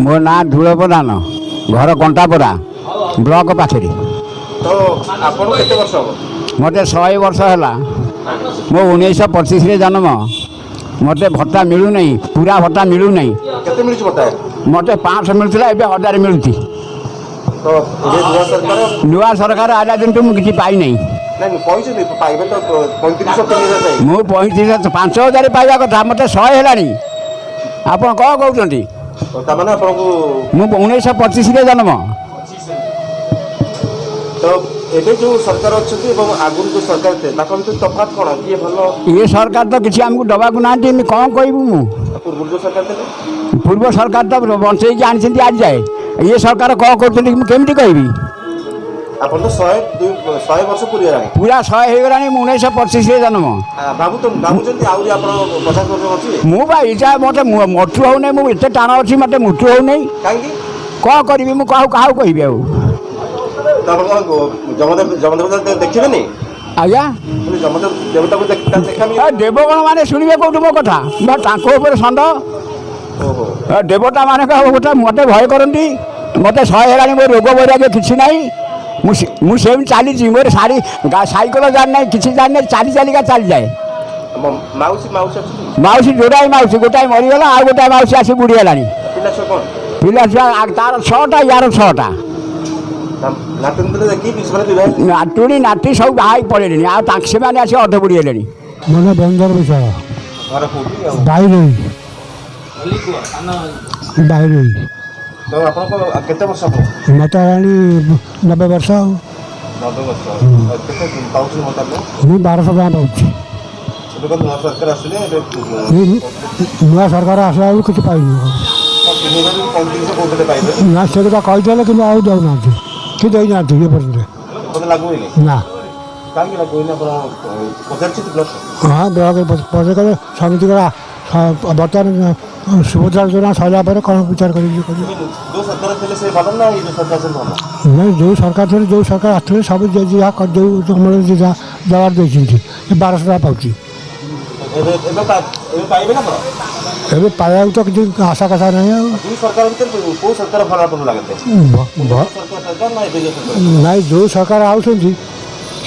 ମୋ ନାଁ ଧୂଳ ପ୍ରଧାନ, ଘର କଣ୍ଟାପଡ଼ା ବ୍ଲକ ପାଖରେ। ମୋତେ 100 ବର୍ଷ ହେଲା। ମୋ 1925ରେ ଜନ୍ମ। ମୋତେ ଭତ୍ତା ମିଳୁନାହିଁ, ପୁରା ଭତ୍ତା ମିଳୁନାହିଁ। ମୋତେ 500 ମିଳୁଥିଲା, ଏବେ 1000 ମିଳୁଛି। ନୂଆ ସରକାର ଆଇଲା ଦିନଠୁ ମୁଁ କିଛି ପାଇନାହିଁ। ମୁଁ 5,000 ପାଇବା କଥା, ମୋତେ 100 ହେଲାଣି। ଆପଣ କ'ଣ କହୁଛନ୍ତି? ମୁଁ 1925ରେ ଜନ୍ମ। ଏବେ ଯୋଉ ସରକାର ଅଛନ୍ତି ଏବଂ ଆଗରୁ ଯୋଉ ସରକାର ଥିଲେ ତାଙ୍କ ଭିତରେ ତଫାତ୍ କ'ଣ? କିଏ ଭଲ? ଏ ସରକାର ତ କିଛି ଆମକୁ ଦେବାକୁ ନାହାନ୍ତି। ଏମିତି କ'ଣ କହିବୁ? ମୁଁ ପୂର୍ବରୁ ଯୋଉ ସରକାର ଥିଲେ ପୂର୍ବ ସରକାର ତ ବଞ୍ଚେଇକି ଆଣିଛନ୍ତି ଆଜି ଯାଏ। ଏ ସରକାର କ'ଣ କରୁଛନ୍ତି ମୁଁ କେମିତି କହିବି? ଆପଣ ତ 100 ବର୍ଷ ପୁରିଗଲାଣି। ପୁରା 100 ହେଇଗଲାଣି। ମୁଁ 1925ରେ ଜନ୍ମ। ଭାବୁଛନ୍ତି ଆହୁରି ଆପଣ 50 ବର୍ଷ ବଞ୍ଚିବେ? ମୁଁ ବା ଏଇଟା ମୋତେ ମୃତ୍ୟୁ ହେଉନାହିଁ। ମୁଁ ଏତେ ଟାଣ ଅଛି, ମୋତେ ମୃତ୍ୟୁ ହେଉନାହିଁ। କାହିଁକି? କ'ଣ କରିବି? ମୁଁ କାହାକୁ କହିବି ଆଉ? ଜମଦେବତା ଦେଖିବେନି? ଆଜ୍ଞା, ଦେବତାକୁ ଦେବଗଣ ମାନେ ଶୁଣିବେ କୋଉଠୁ ମୋ କଥା? ତାଙ୍କ ଉପରେ ଷଣ୍ଢ। ଦେବତା ମାନେ ମୋତେ ଭୟ କରନ୍ତି। ମୋତେ 100 ହେଲାଣି। ମୋ ରୋଗ ବୈରାଗ୍ୟ କିଛି ନାହିଁ। ମୁଁ ସେମିତି ଚାଲିଛି। ମୋର ସାଇକେଲ ଜାଣିନାହିଁ, କିଛି ଜାଣିନାହିଁ। ଚାଲିକା ଚାଲିଯାଏ। ମାଉସୀ ଯୋଡ଼ାଏ ମାଉସୀ, ଗୋଟାଏ ମରିଗଲା, ଆଉ ଗୋଟାଏ ମାଉସୀ ଆସି ବୁଡ଼ିଗଲାଣି। ପିଲା ଛୁଆ ତାର 6ଟା, ୟାର 6ଟା। ନାତୁଣୀ ନାତି ସବୁ ବାହା ହେଇ ପଳେଇଲେଣି। ଆଉ ସେମାନେ ଆସି ଅଧ ବୁଡ଼ି ହେଲେଣି। ମାନେ ବନ୍ଦର ବିଷୟ ବାଇରୋଇ କେତେ ବର୍ଷ? ମୋତେ ହେଲାଣି 90 ବର୍ଷ। ଆଉ 90 ବର୍ଷ। ମୁଁ 1200 ଟଙ୍କା ପାଉଛି। ନୂଆ ସରକାର ଆସିଲା ବେଳକୁ କିଛି ପାଇନି। ନା, ସେ କଥା କହିଥିଲେ କିନ୍ତୁ ଆଉ ଦେଉନାହାନ୍ତି କି ଦେଇନାହାନ୍ତି ଏ ପର୍ଯ୍ୟନ୍ତ। ନା, ହଁ ବ୍ଲକ ପଚାର ସମିତିଙ୍କର ବର୍ତ୍ତମାନ ସୁଭଦ୍ରା ଯୋଜନା ସରିଲା ପରେ କ'ଣ ବିଚାର କରିକି କରିବେ। ନାଇଁ, ଯେଉଁ ସରକାର ଥିଲେ, ଯେଉଁ ସରକାର ଆସିଥିଲେ ସବୁ ଯାହା ଯେଉଁ ଅମଳରେ ଯାହା ଦେବାର ଦେଇଛନ୍ତି। 1200 ଟଙ୍କା ପାଉଛି। ଏବେ ପାଇବାକୁ ତ କିଛି ଆଶା କଥା ନାହିଁ। ଆଉ ନାଇଁ, ଯେଉଁ ସରକାର ଆଉଛନ୍ତି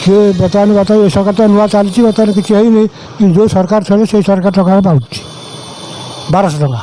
ସେ ବର୍ତ୍ତମାନ ଏ ସରକାର ତ ନୂଆ ଚାଲିଛି, ବର୍ତ୍ତମାନ କିଛି ହେଇନି। କିନ୍ତୁ ଯେଉଁ ସରକାର ଥିଲେ ସେଇ ସରକାର ଟଙ୍କା ପାଉଛି 1200 ଟଙ୍କା।